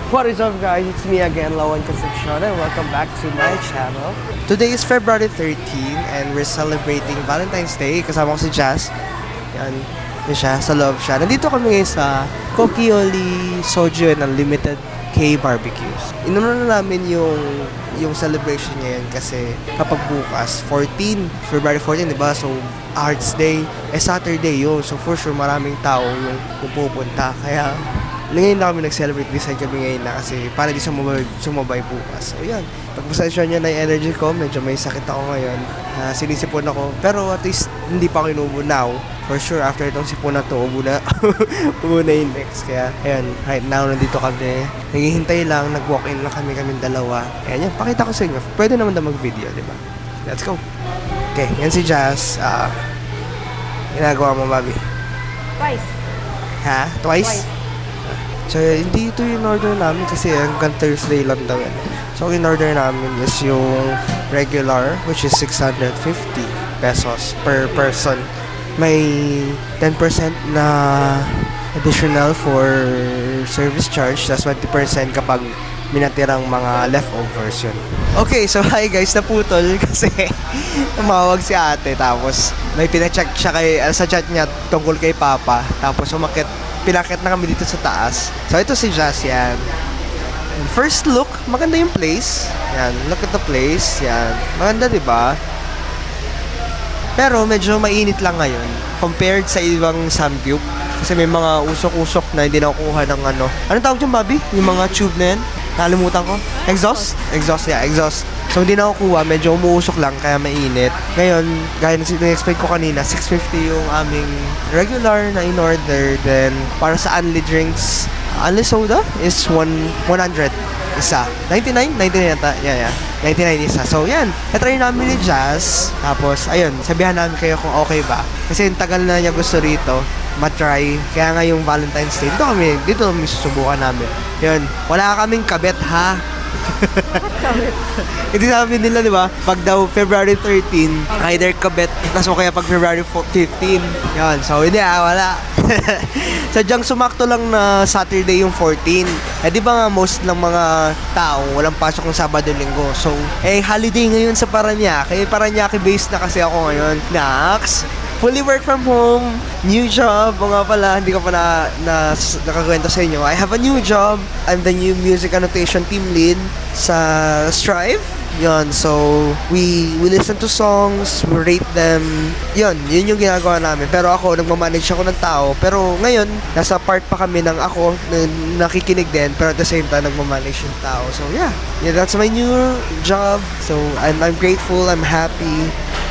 What is up guys, it's me again, Lawan Concepcion, and welcome back to my channel. Today is February 13 and we're celebrating Valentine's Day. Kasama ko si Jazz. Yan, yun siya, sa love siya. Nandito kami ngayon sa Kokioli Soju and Unlimited K Barbecues. Inuna na namin yung celebration ngayon kasi kapag bukas, February 14, diba? So, Arts Day, Saturday yun. So, for sure, maraming tao yung pupunta. Kaya, ngayon na kami nag-celebrate, decide kami ngayon na kasi para di sumabay bukas. So yan, pagpasensya nyo na yung energy ko, medyo may sakit ako ngayon. Sinisipon ako, pero at least hindi pa ako inuubo now. For sure, after itong sipon na to, ubo na yung next. Kaya, ayan, right now, nandito kami. Naghihintay lang, nag-walk-in lang kaming dalawa. Ayan yan, pakita ko sa inyo. Pwede naman na mag-video, di ba? Let's go. Okay, yan si Jazz. Ginagawa mo, Bobby? Twice. Ha? Twice? So, hindi ito yung order namin kasi hanggang Thursday lang daw yan. So, in-order namin is yung regular, which is 650 pesos per person. May 10% na additional for service charge, that's 20% kapag minatirang mga leftovers yun. Okay, so hi guys, naputol kasi tumawag si ate tapos may pina-check siya sa chat niya tungkol kay Papa tapos pinakit na kami dito sa taas. So, ito si Jazz, yan. And first look, maganda yung place. Yan, look at the place. Yan, maganda, diba? Pero, medyo mainit lang ngayon compared sa ibang samgyup. Kasi may mga usok-usok na hindi nakukuha ng ano. Anong tawag dyan, Bobby? Yung mga tube na yan? Nakalimutan ko. Exhaust? Exhaust, yeah, exhaust. So, hindi nakukuha. Medyo umuusok lang, kaya mainit. Ngayon, gaya na expect ko kanina, 650 yung aming regular na in-order. Then, para sa unli drinks, unli soda is 100 isa. 99? 99 yata. Yeah. 99 isa. So, yan. Na-try namin ni Jazz. Tapos, ayun, sabihan namin kayo kung okay ba. Kasi yung tagal na niya gusto rito matry. Kaya nga yung Valentine's Day, dito kami susubukan namin. Yun, wala kaming kabet ha. Hindi sabi nila, di ba? Pag daw February 13, either kabet, o kaya pag February 15. Yun, so hindi wala. Sadyang sumakto lang na Saturday yung 14. Di ba nga most ng mga tao walang pasok ng Sabado Linggo. So, holiday ngayon sa Paranaque. Paranaque based na kasi ako ngayon. Next, fully work from home, new job. O nga pala, hindi ko pa nakakwento sa inyo. I have a new job. I'm the new music annotation team lead sa Strive. Yun, so we listen to songs, we rate them. Yun yung ginagawa namin. Pero ako, nagmamanage ako ng tao. Pero ngayon, nasa part pa kami ng ako na nakikinig din. Pero at the same time, nagmamanage yung tao. So yeah, that's my new job. So I'm grateful, I'm happy.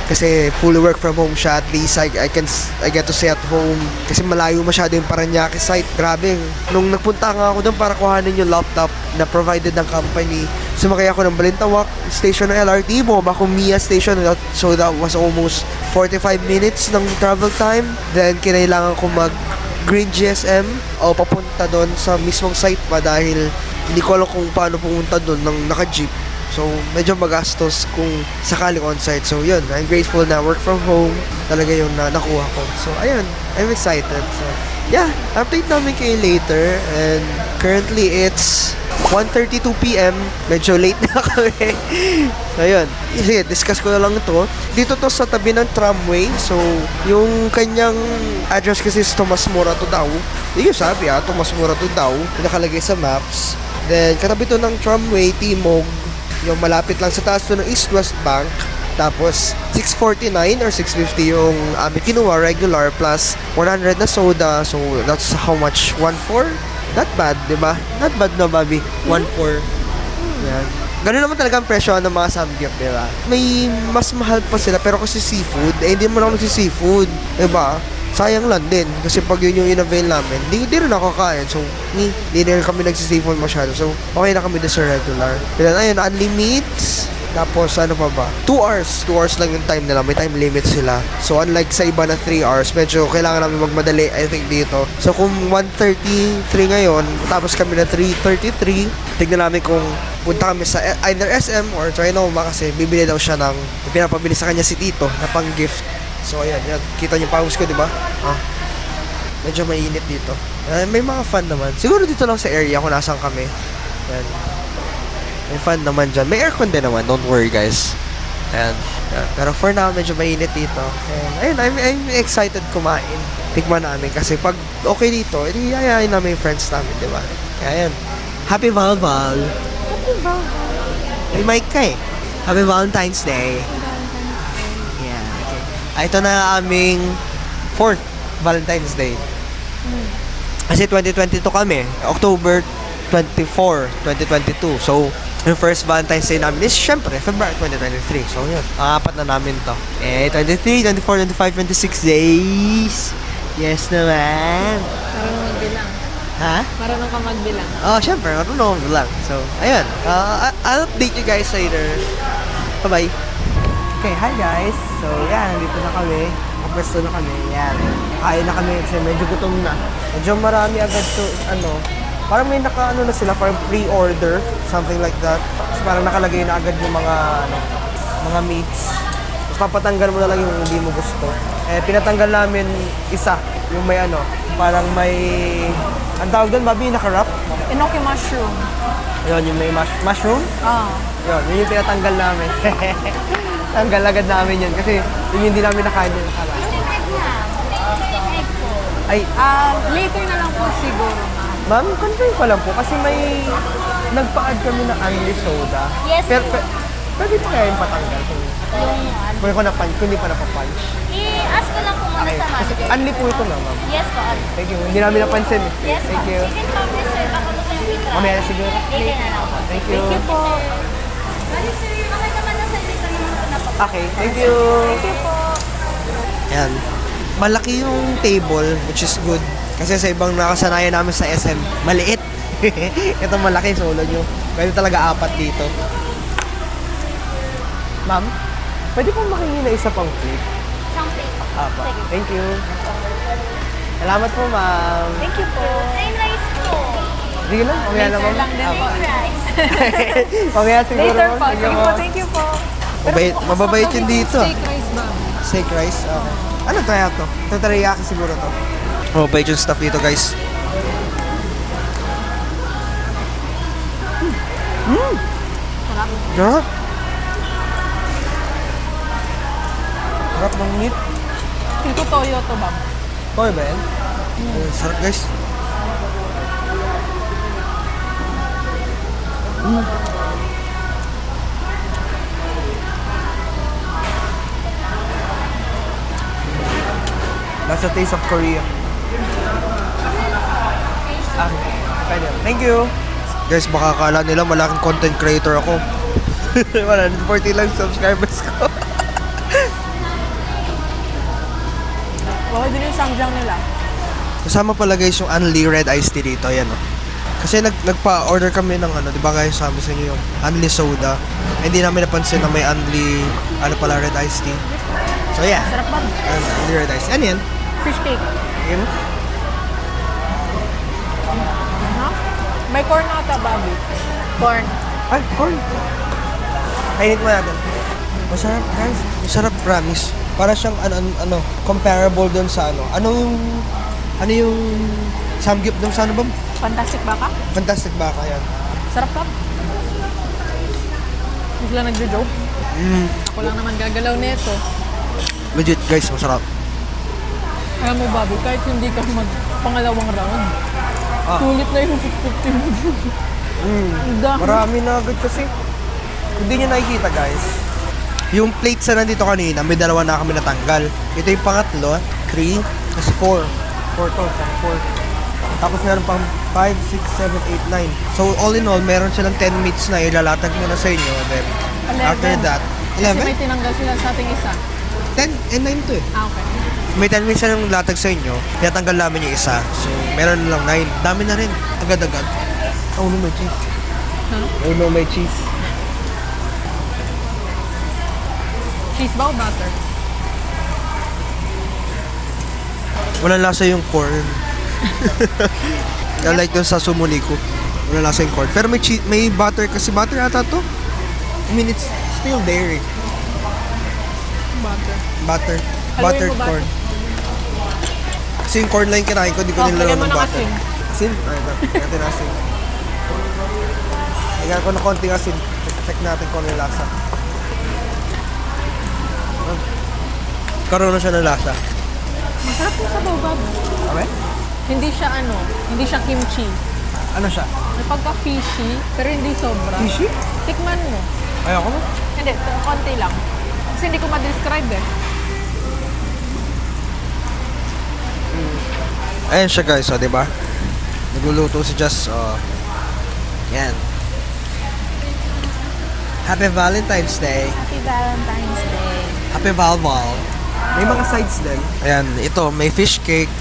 Kasi fully work from home siya. At least I get to stay at home. Kasi malayo masyado yung Paranaque site. Grabe. Nung nagpunta nga ako doon para kuhanin yung laptop na provided ng company, sumakay ako ng Balintawak station ng LRT, bumaba ako Mia station, so that was almost 45 minutes ng travel time. Then kinailangan ko mag Green GSM o papunta doon sa mismong site pa dahil hindi ko alam kung paano pumunta doon ng naka-jeep. So, medyo magastos kung sakaling on-site. So, yun. I'm grateful na work from home talaga yung nakuha ko. So, ayun. I'm excited. So, yeah. Update namin kayo later. And currently, it's 1:32 PM. Medyo late na kami. So, ayun. Sige, discuss ko na lang ito. Dito to sa tabi ng tramway. So, yung kanyang address kasi is Tomas Morato daw. Hindi ko sabi Tomas Morato daw. Nakalagay sa maps. Then, katabi to ng tramway, Timog. Yung malapit lang sa taas to ng East-West Bank. Tapos 649 or 650 yung kinuha regular plus 100 na soda. So that's how much? 1.4? Not bad, di ba? Not bad na, Bobby. 1.4. Yan. Ganun naman talaga ang presyo ng mga samgyup, di ba? May mas mahal pa sila pero kasi seafood. Hindi mo na seafood, di ba? Sayang lang din kasi pag yun yung in-avail namin, di rin ako kakain. So, hindi rin kami nagsisipon masyado. So, okay na kami doon sa regular. Then, ayun, unlimited. Tapos, ano pa ba? 2 hours. 2 hours lang yung time nila. May time limit sila. So, unlike sa iba na 3 hours, medyo kailangan namin magmadali, I think, dito. So, kung 1:33 ngayon, tapos kami na 3:33, tignan namin kung punta kami sa either SM or Trinoma kasi bibili daw siya ng pinapabili sa kanya si Tito na pang gift. So, ayan. Kita niyo pawis ko, di ba? Medyo mainit dito. May mga fun naman. Siguro dito lang sa area kung nasaan kami. Yan. May fan naman dyan. May aircon din naman. Don't worry, guys. Ayan. Yan. Pero for now, medyo mainit dito. And ayun, I'm excited kumain. Tikman namin. Kasi pag okay dito, edi yayain namin yung friends namin, di ba? Kaya yan. Happy Valval! Happy Valval! May mic ka eh. Happy Valentine's Day! Yeah, okay. Ito na aming 4th Valentine's Day. Kasi 2022 kami. October 24, 2022. So, yung first Valentine's Day namin is syempre February 2023. So, yun. Apat na namin to. 23, 24, 25, 26 days. Yes naman. Marunong magbilang. Ha? Marunong ka magbilang. Oh, syempre. Marunong lang. So, ayun. I'll update you guys later. Bye-bye. Okay, hi guys. So, yan. Nandito na kami. Kapwesto na kami. Yan. Kain na kami kasi medyo gutom na. Medyo marami agad to, parang may na sila, parang pre-order, something like that. Tapos parang nakalagay na agad yung mga meats. Tapos papatanggal mo na lang yung hindi mo gusto. Pinatanggal namin isa, yung may parang may, ang tawag doon, Bobby, naka-wrap? Enoki mushroom. Yun, yung may mushroom. Yun yung pinatanggal namin. Tanggal agad namin yun kasi yung hindi namin nakain yun. Ay, Later na lang po siguro. ma'am, confirm ko lang po kasi may nagpa-add kami na only soda. Yes Pero, po. pwede pa kaya yung patanggal kung kung hindi pa napapunch. I-ask ko lang po muna Okay, sa kasi manager. only po ito na, ma'am. Yes po. Thank you. Hindi namin napansin eh. Yes po. Thank you. Chicken promise, sir. Baka gusto yung wait Mamaya na siguro. Later na lang po. Thank you. Thank you po. Bali, sir. Okay naman na sa dito naman po na po. Okay, thank you. Thank you po. Ayan. Malaki yung table, which is good. Kasi sa ibang nakasanayan namin sa SM, maliit. Ito malaki, solo nyo. Pwede talaga apat dito. Ma'am, pwede pong makingi na isa pang plate? Isang plate po. Apa. Sige. Thank you. Salamat po, ma'am. Thank you po. Plain rice po. Sige lang, mamaya na, ma'am. lang din. Apa. Plain rice. Mamaya siguro, Later ma'am. po. Sige po, thank you po. Mababait yun dito. Steak rice ba? Steak rice? Okay. Ano kaya to? Ito teriyaki siguro to. Mababait yung stuff dito, guys. Sarap. Sarap. Sarap ng meat. Feel ko toyo to, Bob. Okay ba yan? Sarap, guys. That's the taste of Korea. Pwede. Thank you. Guys, baka akala nila malaking content creator ako. 140 lang subscribers ko. Okay din yung samjang nila. Kasama pala guys yung Unli Red Iced Tea dito. Yan o. Kasi nagpa-order kami ng di ba guys, sabi sa inyo yung Unli Soda. Hindi namin napansin na may Unli, Red Iced Tea. So yeah. Sarap ba? Unli Red Iced Tea. Ano yan? Fish cake. Yan. May corn ata, Bobby. Corn. Ay, corn. Kainit mo natin. Masarap guys. Masarap, promise. Para siyang comparable doon sa ano yung samgyup doon sa ba? Fantastic baka? Fantastic baka yan. Sarap ka? Hindi lang nagjo-joke. Ako lang naman gagalaw nito. Legit guys, masarap. Alam mo, Bobby, kahit hindi ka pangalawang round, sulit na yung 650 mo. Ang dami. Marami na agad kasi. Hindi nyo nakikita guys. Yung plates na nandito kanina, may dalawa na kami natanggal. Ito yung pangatlo, 3, kasi 4. 4 to, 4. Tapos meron pang 5, 6, 7, 8, 9. So all in all, meron silang 10 meats na ilalatag muna sa inyo. Then, 11. after that, Kasi may 11? tinanggal sila sa ating isa. 10 and 9 to eh. Okay. May 10 minutes na yung latag sa inyo, tinatanggal namin yung isa. So, meron lang 9. Dami na rin. Agad-agad. Oh, no, may cheese. Ano? Oh, no, may cheese. Cheese ba o butter? Walang lasa yung corn. Like dun sa sumuliko. Walang lasa yung corn. Pero may butter kasi. Butter ata to. I mean, it's still dairy. Butter. Butter. Haluin Buttered mo ba? corn. Kasi yung corn lang yung kinain ko, di ko Oh, nilaro lagyan mo ng ng butter. asin. Asin? Ay, ito. Natin asin. Lagyan ko ng konting asin. Check natin kung ano yung lasa. Karoon na siya ng lasa. Masarap yung sabaw, Bob. Okay? Hindi siya kimchi. Ano siya? May pagka-fishy, pero hindi sobra. Fishy? Tikman mo. Ayoko mo. Hindi, konti lang. Kasi hindi ko ma-describe eh. Ayan siya guys, di ba? Nagluluto si Jess. Yan. Happy Valentine's Day. Happy Valentine's Day. Happy Valval. May mga sides din. Ayan, ito, may fish cake.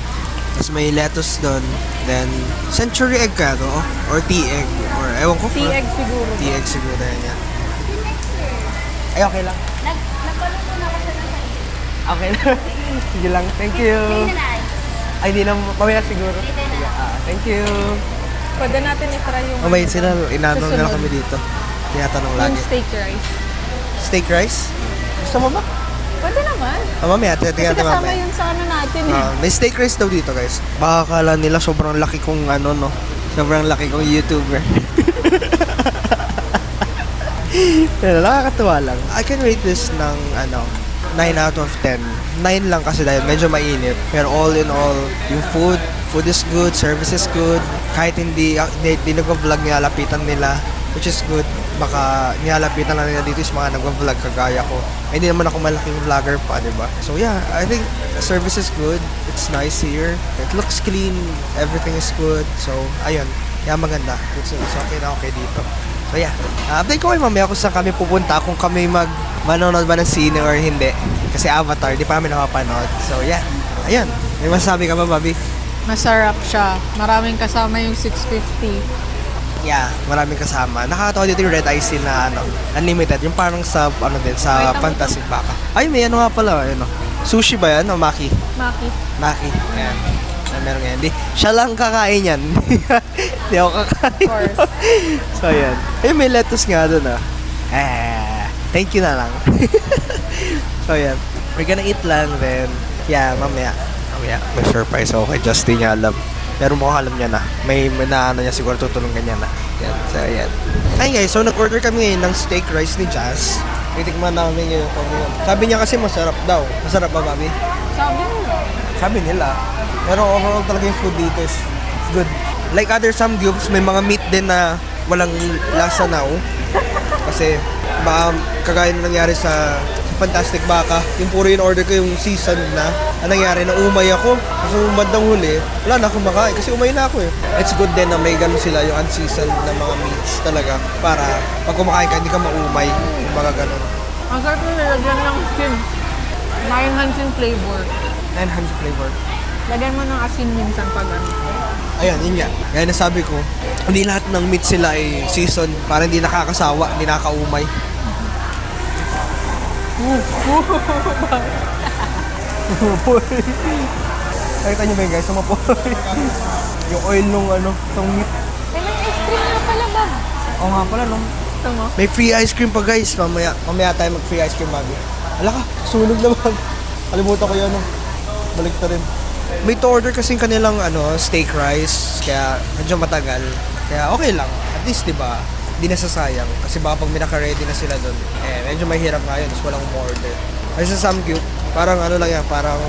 Tapos may lettuce doon. Then, century egg ka, no? Or tea egg. Or, ewan ko. Tea egg siguro. Tea egg siguro yan. Yan. Ay, okay lang. Nagpaluto na ako siya ng side. Okay lang. Sige lang. Thank you. Hindi na lang. Ay, di na. Mamaya siguro. Sige, thank you. Pwede natin i-try yung... Mamaya sila, inanong na lang susunod. kami dito. Tinatanong Yung lagi. steak rice. Steak rice? Gusto mo ba? Pwede naman. Mamaya, Kasi tingnan natin kasama mamaya. yun sa ano natin eh. May steak rice daw dito guys. Baka kala nila sobrang laki kong ano no. Sobrang laki kong YouTuber. Pero nakakatuwa lang. I can rate this ng 9 out of 10. 9 lang kasi dahil medyo mainit. Pero all in all, yung food is good, service is good. Kahit hindi nag-vlog, nilalapitan nila, which is good. Baka nilalapitan lang nila dito is mga nag-vlog kagaya ko. Hindi naman ako malaking vlogger pa, di ba? So yeah, I think the service is good. It's nice here. It looks clean. Everything is good. So, ayun. Kaya maganda. It's okay na okay dito. So yeah, update ko kayo mamaya kung saan kami pupunta, kung kami manonood ba ng sine or hindi. Kasi Avatar, di pa kami nakapanood. So yeah, ayun. May masasabi ka ba, Bobby? Masarap siya. Maraming kasama yung 650. Yeah, maraming kasama. Nakakatawa dito yung Red Eye Seal na unlimited. Yung parang sa, sa Wait, Fantasy Baka. Ay, may ano nga pala, Sushi ba yan o maki? Maki. Maki. Ayan. Meron nga yan. Siya lang kakain yan. Hindi ako kakain. Of course. So, ayan. Eh, may lettuce nga doon, thank you na lang. So, ayan. We're gonna eat lang, then, yeah, mamaya. May surprise ako kay Justin niya alam. Pero mukhang alam niya na. May naano niya siguro tutulungan niya na. Yan. So, ayan. Ay guys, so nag-order kami ngayon ng steak rice ni Jazz. Titikman namin ngayon kung ano yun. Sabi niya kasi masarap daw. Masarap ba, Bobby? Sabi nila. Sabi nila. Pero overall talaga yung food dito is good. Like other samgyups, may mga meat din na walang lasa na. Kasi baka kagaya na nangyari sa Fantastic Baka, yung puro yung order ko yung season na. Ang nangyari, naumay ako. Kasi yung bandang huli, wala na akong makain. Kasi umay na ako eh. It's good din na may ganun sila yung unseasoned na mga meats talaga. Para pag kumakain ka, hindi ka maumay. Yung mga ganun. Ang sarap yung nilagyan ng asin. Nine-hands flavor. Enhanced flavor. Lagyan mo ng asin minsan pag ano. Ayan, yun nga. Kaya nasabi ko, hindi lahat ng meat sila ay season para hindi nakakasawa, hindi nakakaumay. Nakita nyo ba yun guys? Sumapoy. Yung oil nung nung meat. Eh, may ice cream na pala ba? Oo nga pala, no? Gusto mo? May free ice cream pa guys. Mamaya tayo mag free ice cream bago. Ala ka, sunog naman. Kalimutan ko yun, balik ta rin. May to order kasing kanilang steak rice. Kaya medyo matagal. Kaya okay lang. At least, di ba? Hindi nasasayang. Kasi baka pag may naka-ready na sila doon, medyo mahirap nga yun. Tapos walang umorder. Kasi sa Samgyup, parang lang yan, parang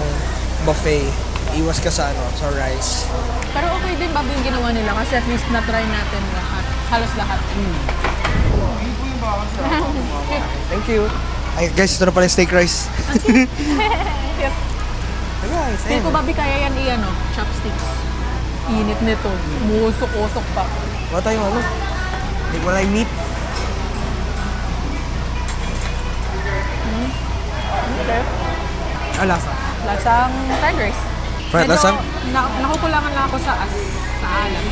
buffet. Iwas ka sa sa rice. Pero okay din bago yung ginawa nila kasi at least na-try natin lahat. Halos lahat. Thank you. Ay guys, ito na pala yung steak rice. Hey guys, Feel ko, Bobby, kaya yan chopsticks. Init nito. Musok-usok pa. Wala tayong Hindi wala yung meat. Okay. Lasa. Lasang fried rice. Fried Medyo lasang? nakukulangan na ako sa alam.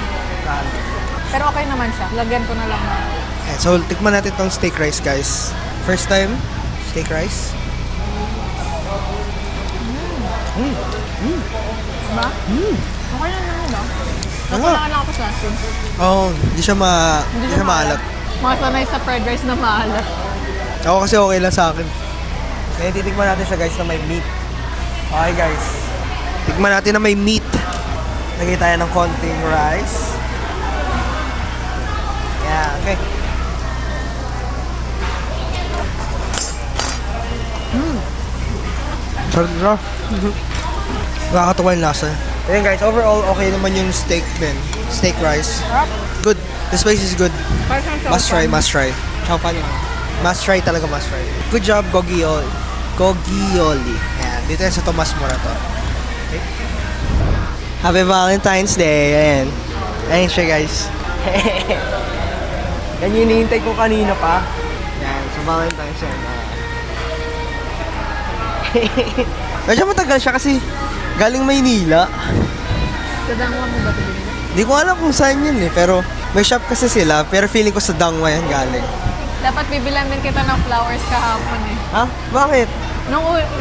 Pero okay naman siya. Lagyan ko na lang na. So, tikman natin tong steak rice, guys. First time, steak rice. Diba? Okay lang naman, no? Ano? Nakulangan lang ako sa asin. Hindi siya maalat. Mga sanay sa fried rice na maalat. Ako kasi okay lang sa akin. Kaya titikman natin siya, guys, na may meat. Okay, guys. Tikman natin na may meat. Lagay tayo ng konting rice. Yeah, okay. Sarap na. Nakakatawa yung lasa. Ayun guys, overall okay naman yung steak din. Steak rice. Good. This place is good. Must try, must try. Chowpan lang. Must try talaga, must try. Good job, Gogioli. Gogioli. Ayan, dito yan sa Tomas Mora to. Okay. Happy Valentine's Day. Ayan. Ayan siya guys. Yan yung hinihintay ko kanina pa. Yan, sa Valentine's yan. Medyo matagal siya kasi galing Maynila. Kadangwa mo ba ito? Hindi ko alam kung saan yun eh, pero may shop kasi sila, pero feeling ko sa Dangwa yan galing. Dapat bibilan din kita ng flowers kahapon eh. Ha? Bakit?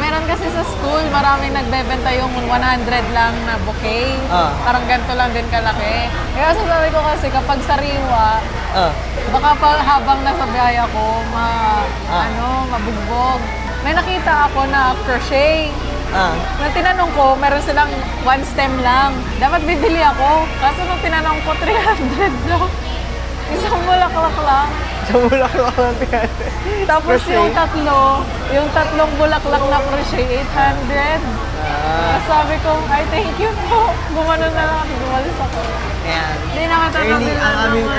Meron kasi sa school, maraming nagbebenta yung 100 lang na bouquet. Parang ganito lang din kalaki. Kaya sabi ko kasi kapag sariwa, baka pa habang nasa biyahe ako, mabugbog. May nakita ako na crochet. Nung tinanong ko, meron silang one stem lang. Dapat bibili ako. Kaso nung tinanong ko, 300 lang. Isang bulaklak lang. Sa bulaklak lang yan. Tapos Crochet? yung tatlong bulaklak na crochet, 800. Sabi ko, ay thank you po. Gumanon na lang ako, gumalis ako. Ayan. Hindi nakatatabi Ang aming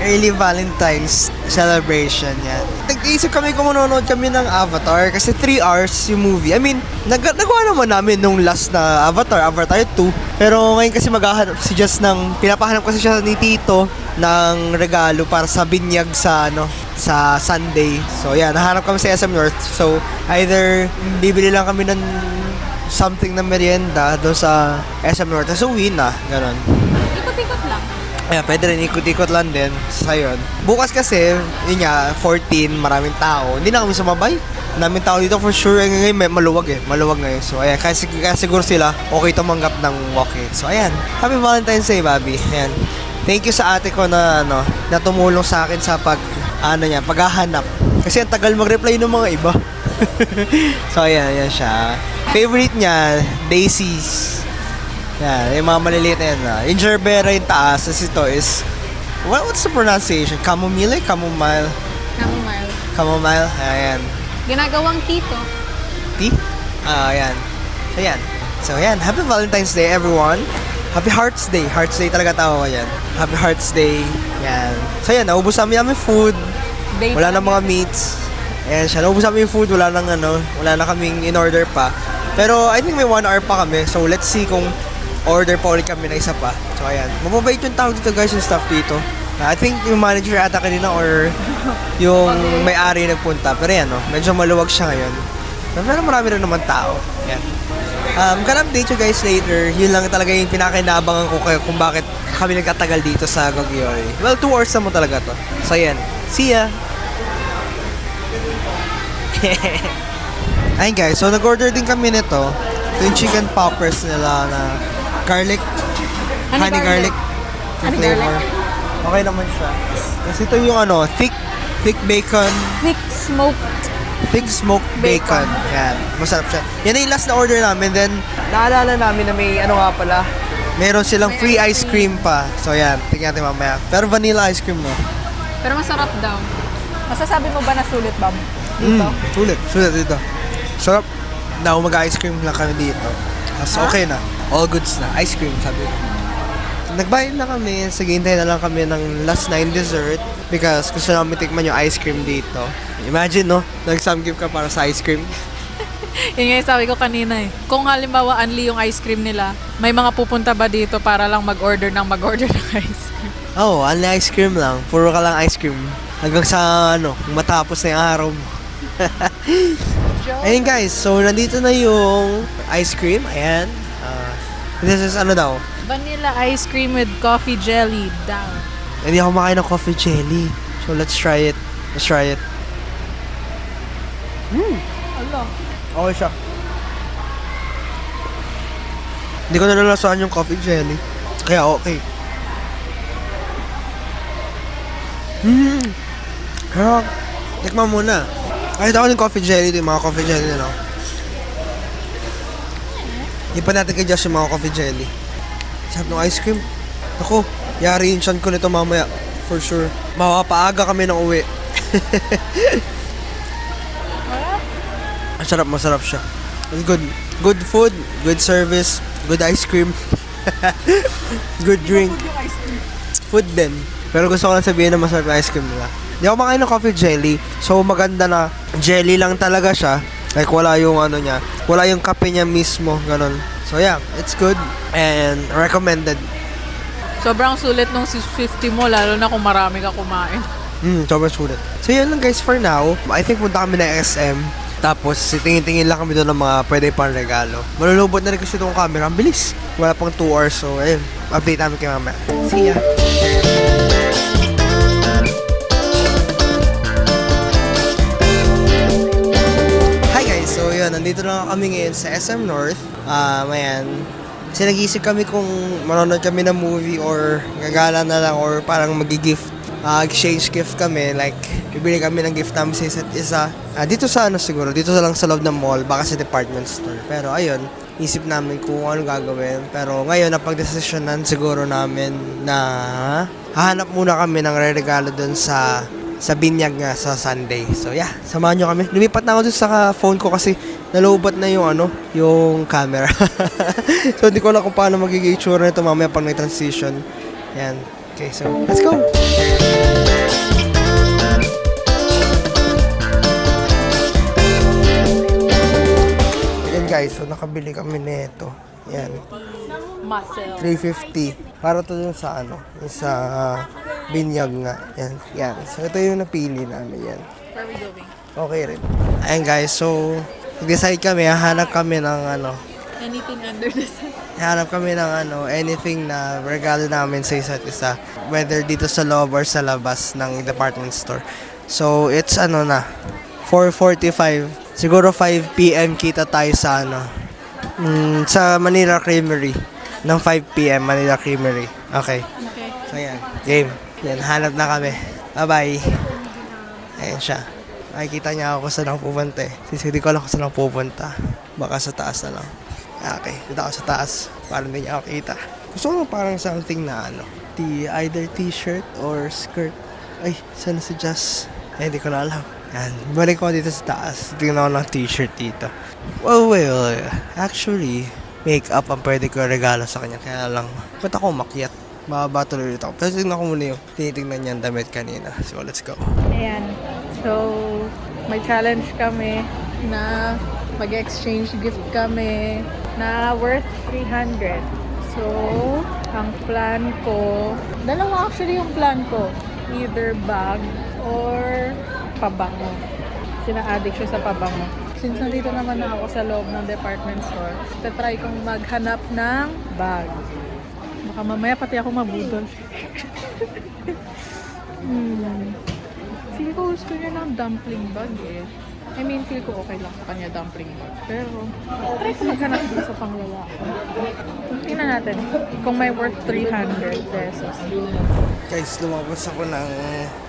early Valentine's celebration yan. Nag-iisip kami kung manonood kami ng Avatar kasi 3 hours yung movie. I mean, nagawa naman namin nung last na Avatar 2. Pero ngayon kasi maghahanap si Jess pinapahanap kasi siya ni Tito ng regalo para sa binyag sa sa Sunday. So yan, nahanap kami sa SM North. So either bibili lang kami ng something na merienda doon sa SM North. So uwi na, ganun. Ikot-ikot lang. Ayan, pwede rin ikot-ikot lang din sa yun. Bukas kasi, yun nga, 14, maraming tao. Hindi na kami sumabay. Maraming tao dito for sure. Ngayon maluwag eh. Maluwag ngayon. So ayan, kaya siguro sila okay tumanggap ng walk-in. So ayan, Happy Valentine's Day, Bobby. Ayan. Thank you sa ate ko na na tumulong sa akin sa paghahanap. Kasi ang tagal mag-reply ng mga iba. So ayan siya. Favorite niya, Daisies. Yan, yung mga maliliit na yan. Yung Gerbera yung taas. As ito is, what's the pronunciation? Chamomile? Chamomile? Chamomile. Chamomile? Ayan. Ginagawang tito. Tea? Ayan. So yan. So yan, Happy Valentine's Day everyone. Happy Hearts Day. Hearts Day talaga tawag ko yan. Happy Hearts Day. Yan. So yan, naubos namin yung food. Wala na mga meats. Ayan siya, naubos namin yung food. Wala na kaming in-order pa. Pero I think may 1 hour pa kami. So let's see kung order pa ulit kami na isa pa. So ayan, mababait yung tao dito guys, yung staff dito. I think yung manager ata kanina or yung may-ari nagpunta. Pero yan, medyo maluwag siya ngayon. Pero marami rin naman tao. Yan. Gonna update you guys later. Yun lang talaga yung pinakinabangan ko kung bakit kami nagkatagal dito sa Gogioli. Well, 2 hours naman talaga to. So yan, see ya! Ayun guys, so nag-order din kami nito. Ito yung chicken poppers nila na garlic, honey garlic yung flavor. Okay naman siya. Kasi ito yung thick bacon. Thick smoked bacon. Yan, masarap siya. Yan na yung last na order namin. Then, naalala namin na may meron silang free ice cream pa. So yan, tingnan natin mamaya. Pero vanilla ice cream Pero masarap daw. Masasabi mo ba na sulit, Bob? Dito? Sulit dito. Sarap. Now, mag-ice cream lang kami dito. So, okay na. All goods na. Ice cream, sabi ko. Nagbayad na kami. Sige, hintayin na lang kami ng last na yung dessert because gusto namin tikman yung ice cream dito. Imagine, nag-samgift ka para sa ice cream. Yun nga yung sabi ko kanina eh. Kung halimbawa unli yung ice cream nila, may mga pupunta ba dito para lang mag-order ng ice cream? Oo, only ice cream lang. Puro ka lang ice cream. Hanggang sa, matapos na yung araw mo. Ayun guys, so nandito na yung ice cream. Ayan. This is daw? Vanilla ice cream with coffee jelly daw. Hindi ako makain ng coffee jelly. So let's try it. Alo. Okay siya. Hindi ko nalalasahan yung coffee jelly. Kaya okay. Pero, tikman muna. Kahit ako ng coffee jelly, yung mga coffee jelly na Hindi pa natin kay Josh yung mga coffee jelly. Sarap ng ice cream. Ako, yari yung chan ko nito mamaya. For sure. Mapapaaga kami ng uwi. Masarap siya. It's good. Good food, good service, good ice cream. Good drink. Food din. Pero gusto ko lang sabihin na masarap na ice cream nila. Hindi ako makain ng coffee jelly. So maganda na jelly lang talaga siya. Like wala yung ano niya. Wala yung kape niya mismo. Ganon. So yeah, it's good. And recommended. Sobrang sulit nung 650 mo, lalo na kung marami ka kumain. Sobrang sulit. So yun lang guys for now. I think punta kami na SM. Tapos tingin-tingin lang kami doon ng mga pwede pang regalo. Malulubot na rin kasi itong camera. Ang bilis. Wala pang 2 hours. So ayun, update namin kay mamaya. See ya! Hi guys! So yun, nandito na kami ngayon sa SM North. Ayan. Kasi nag-iisip kami kung manonood kami ng movie or gagala na lang or parang mag-gift. Exchange gift kami, like bibili kami ng gift namin sa isa't isa. Dito sa ano siguro, dito lang sa loob ng mall, baka sa department store. Pero ayun, isip namin kung ano gagawin. Pero ngayon, napag-desisyonan siguro namin na hahanap muna kami ng re-regalo dun sa binyag nga sa Sunday. So yeah, samahan nyo kami. Lumipat na ako dun sa phone ko kasi nalobat na yung ano, yung camera. So hindi ko alam kung paano magiging itsura nito mamaya pag may-transition. Yan. Okay, so let's go! Ayan guys, so nakabili kami nito. Yan. Muscle. 350. Para to dun sa ano, yung sa binyag nga. Yan, yan. So ito yung napili namin yan. Where are we going? Okay rin. Ayan guys, so nag-decide kami, hahanap kami ng ano, Anything under the sun. hanap kami ng ano, anything na regalo namin sa isa't isa. Whether dito sa loob or sa labas ng department store. So, it's ano na, 4:45. Siguro 5 p.m. kita tayo sa ano, sa Manila Creamery. Ng 5 p.m. Manila Creamery. Okay. Okay. So, yan. Game. Yan, hanap na kami. Bye-bye. Ayan siya. Nakikita niya ako kung saan ako pupunta eh. Since hindi ko alam kung saan ako pupunta. Baka sa taas na lang. Okay, dito ako sa taas. Para hindi niya ako kita. Gusto ko parang something na ano. Either t-shirt or skirt. Ay, saan na si Jazz? Eh, hindi ko na alam. Yan, balik ko dito sa taas. Tingnan ko ng t-shirt dito. Well, actually, makeup ang pwede ko regalo sa kanya. Kaya lang, ba't ako makyat? Mababa tuloy ulit ako. Pero tingnan ko muna yung tinitingnan niya ang damit kanina. So, let's go. Ayan. So, may challenge kami na mag-exchange gift kami na worth 300. So, ang plan ko, dalawa actually yung plan ko. Either bag or pabango. Sina-addict siya sa pabango. Since nandito naman na ako sa loob ng department store, try kong maghanap ng bag. Baka mamaya pati ako mabudol. Feel ko gusto niya ng dumpling bag eh. I mean, feel ko okay lang sa kanya dumpling bag. Pero, try ko maghanap din sa panglalaki. Tingnan natin kung may worth 300 pesos. Guys, lumabas ako ng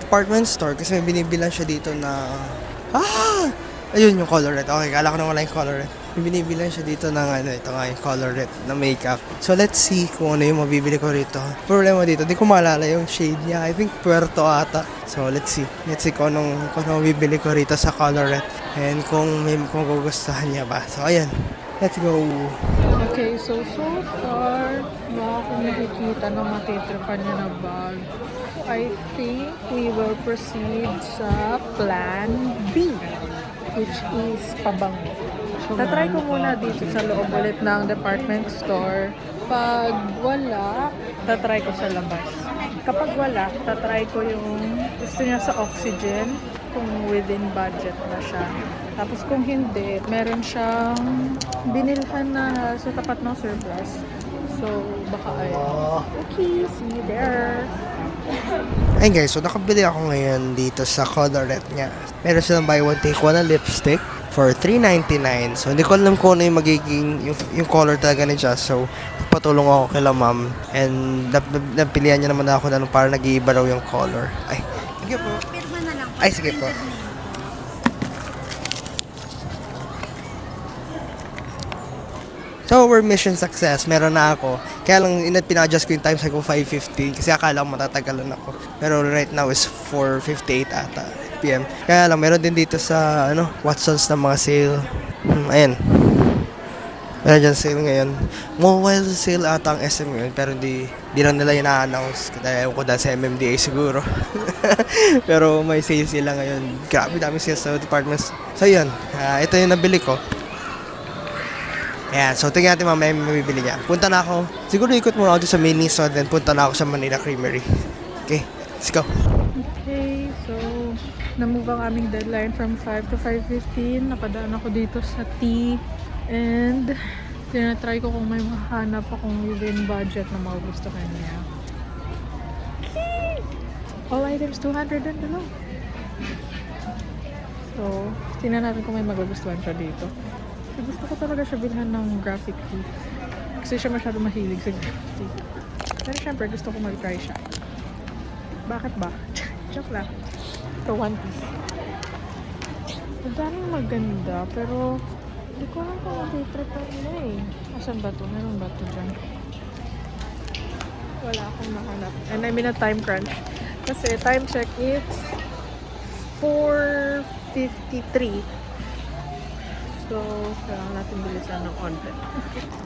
department store kasi may binibilan siya dito na... Ayun yung colorette. Okay, kala ko na wala yung colorette. May binibilan siya dito ng ano, ito nga yung colorette na makeup. So, let's see kung ano yung mabibili ko rito. Problema dito, di ko maalala yung shade niya. I think Puerto ata. So, let's see. Let's see kung anong mabibili ko rito sa colorette. And kung gugustuhan niya ba. So, ayan. Let's go. Okay, so far, wala akong nakikita na matitripan niya na bag. I think we will proceed sa plan B, which is pabango. Tatry ko muna dito sa loob ulit ng department store. Pag wala, tatry ko sa labas. Kapag wala, tatry ko yung gusto niya sa Oxygen, kung within budget na siya. Tapos kung hindi, meron siyang binilhan na sa tapat ng surplus. So, baka ay, okay, see you there. Ayun guys, so nakabili ako ngayon dito sa colorette niya. Meron silang buy one take one na lipstick for $3.99. So hindi ko alam kung ano yung magiging yung color talaga ni Jazz. So patulong ako kay ma'am and napilihan niya naman ako na para nag-iiba raw yung color. Ay, sige po. Pirma na lang. Ay, sige po. So, we're mission success. Meron na ako. Kaya lang, pina-adjust ko yung time ko 5:50 kasi akala ko matatagalan ako. Pero right now is 4:58 ata PM. Kaya lang, meron din dito sa Watson's na mga sale. Ayan. Meron dyan sale ngayon. Mobile sale ata ang SM ngayon, pero di lang nila ina-announce. Kaya ewan ko dahil sa MMDA siguro. Pero may sale sila ngayon. Grabe dami sales sa departments. So yun, ito yung nabili ko. Ayan, so tingnan natin mamaya may mabibili niya. Punta na ako. Siguro ikot muna ako sa Miniso, then punta na ako sa Manila Creamery. Okay, let's go. Okay, so na-move ang aming deadline from 5 to 5:15. Napadaan ako dito sa tea. And tinatry ko kung may mahanap akong within budget na magugusto kanya. All items 200 and below. So, tingnan natin kung may magugustuhan siya dito. So, gusto ko talaga siya bilhan ng graphic tee. Kasi siya masyado mahilig sa graphic tee. Pero syempre, gusto ko mag-try siya. Bakit ba? Joke lang. Ito, one piece. Ang daming maganda, pero hindi ko alam kung mag-prepare nila eh. Asan ba ito? Meron ba ito dyan? Wala akong mahanap. And I'm in a time crunch. Kasi time check, it's 4:53. So, kailangan natin bilisan ng konti.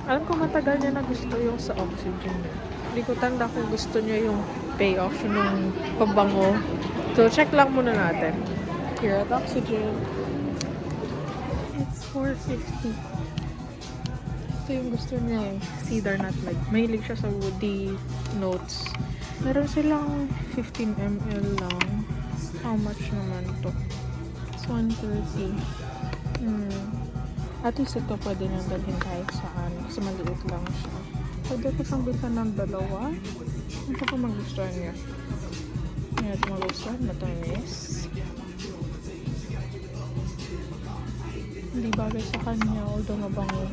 Alam ko matagal niya na gusto yung sa oxygen niya. Hindi ko tanda kung gusto niya yung payoff ng pabango. So, check lang muna natin. Here at oxygen. It's 4:50. Ito yung gusto niya eh. Cedar nutmeg. Mahilig siya sa woody notes. Meron silang 15 ml lang. How much naman to? It's 130. At least ito pwede nang dalhin kahit saan. Kasi maliit lang siya. Pwede ko siyang bilhan ng dalawa. Ano pa magustuhan niya? Ayan, ito magustuhan. Matamis. Hindi bagay sa kanya. Although mabango.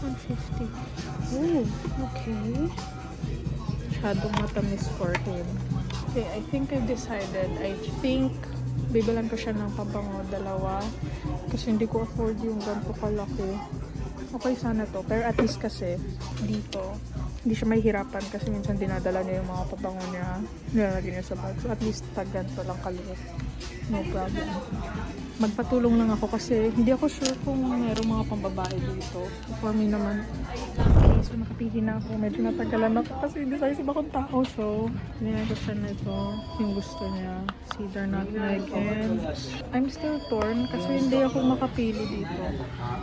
150. Oh, okay. Masyadong matamis for him. Okay, I think I've decided. I think bibilan ko siya ng pabango, dalawa. Kasi hindi ko afford yung ganito kalaki. Okay sana to. Pero at least kasi dito, hindi siya mahihirapan kasi minsan dinadala niya yung mga pabango niya. Nilalagay niya sa bag. So at least tag ganito lang kaliit. No problem. Magpatulong lang ako kasi hindi ako sure kung mayroong mga pambabae dito. For me naman, okay, so nakapili na ako. Medyo natagalan ako kasi indecisive akong tao. So, nilagay na ito yung gusto niya. Cedar nutmeg and I'm still torn kasi hindi ako makapili dito.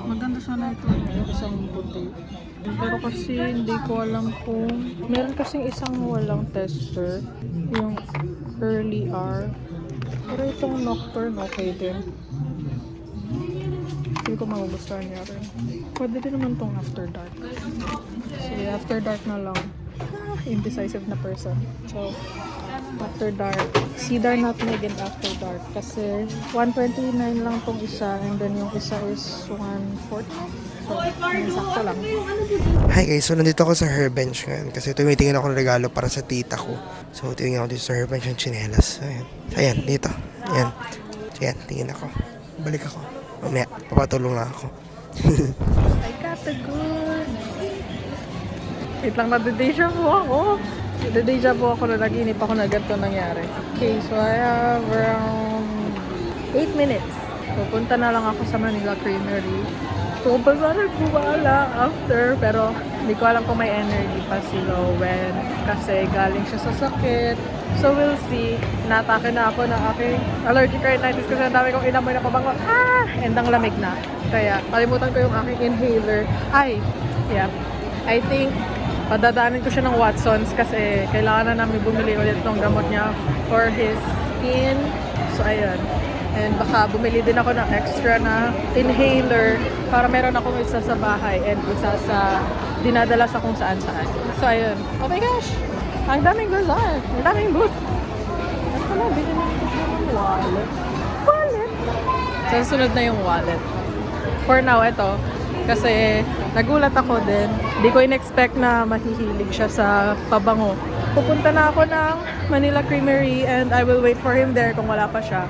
Maganda sana ito yung isang puti. Pero kasi hindi ko alam kung meron kasing isang walang tester. Yung early hour. Pero itong nocturne okay din. Hindi ko magugustuhan niya rin. Pwede din naman tong after dark. Sige, after dark na lang. Indecisive na person. So, after dark. Cedar nutmeg and after dark. Kasi 129 lang tong isa and then yung isa is 140. So, sakto lang. Hi guys, so nandito ako sa Herbench ngayon kasi tumitingin ako ng regalo para sa tita ko. So, tingin ako dito sa Herbench ng chinelas. So, ayan, dito. Ayan. So, ayan, tingin ako. Balik ako. Mamaya, papatulong lang ako. I got the goods. Wait lang, nade-deja vu ako. Nade-deja vu ako na naginip ako na ganito nangyari. Okay, so I have around 8 minutes. Pupunta na lang ako sa Manila Creamery. So, pa sana bumala after. Pero, hindi ko alam kung may energy pa si Lowen. Kasi galing siya sa sakit. So, we'll see. Natake na ako ng aking allergic rhinitis kasi ang dami kong inamoy na pabango. And ang lamig na. Kaya, kalimutan ko yung aking inhaler. Yeah. I think, padadaanin ko siya ng Watsons kasi kailangan na namin bumili ulit ng gamot niya for his skin. So, ayun. And baka bumili din ako ng extra na inhaler para meron akong isa sa bahay and isa sa dinadala sa kung saan-saan. So, ayun. Oh my gosh! Ang daming bazaar! Ang daming booth! At pala, bilhin na ito ng wallet. So, sunod na yung wallet. For now, ito. Kasi nagulat ako din. Hindi ko in-expect na mahihilig siya sa pabango. Pupunta na ako ng Manila Creamery and I will wait for him there kung wala pa siya.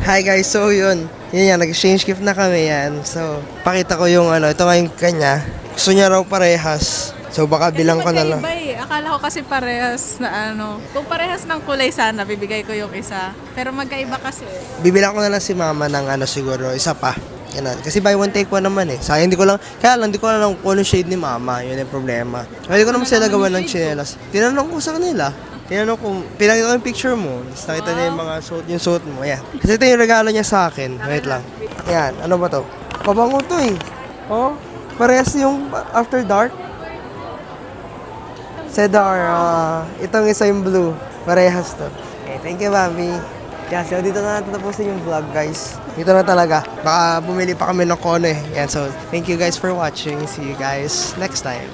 Hi guys, so yun. Yun yan, nag-exchange gift na kami yan. So, pakita ko yung ito nga yung kanya. Gusto niya raw parehas. So, baka bilang ko na lang. Kasi akala ko kasi parehas na kung parehas ng kulay sana, bibigay ko yung isa. Pero magkaiba kasi. Bibilang ko na lang si mama ng siguro, isa pa. Ganun. Kasi buy one take one naman eh. Sayang hindi ko lang kung anong shade ni mama. Yun yung problema. Hindi ko naman sila gawa ng chinelas. Tinanong ko sa kanila. Pinakita ko yung picture mo. Tapos nakita niya yung mga suot mo. Yan. Kasi ito yung regalo niya sa akin. Wait lang. Yan. Ano ba to? Pabango to eh. Oh. Parehas yung After Dark. Cedar. Itong isa yung blue. Parehas to. Okay, thank you, Bobby. Yeah, so dito na tatapusin yung vlog, guys. Dito na talaga. Baka bumili pa kami ng kono eh. Yan, so thank you guys for watching. See you guys next time.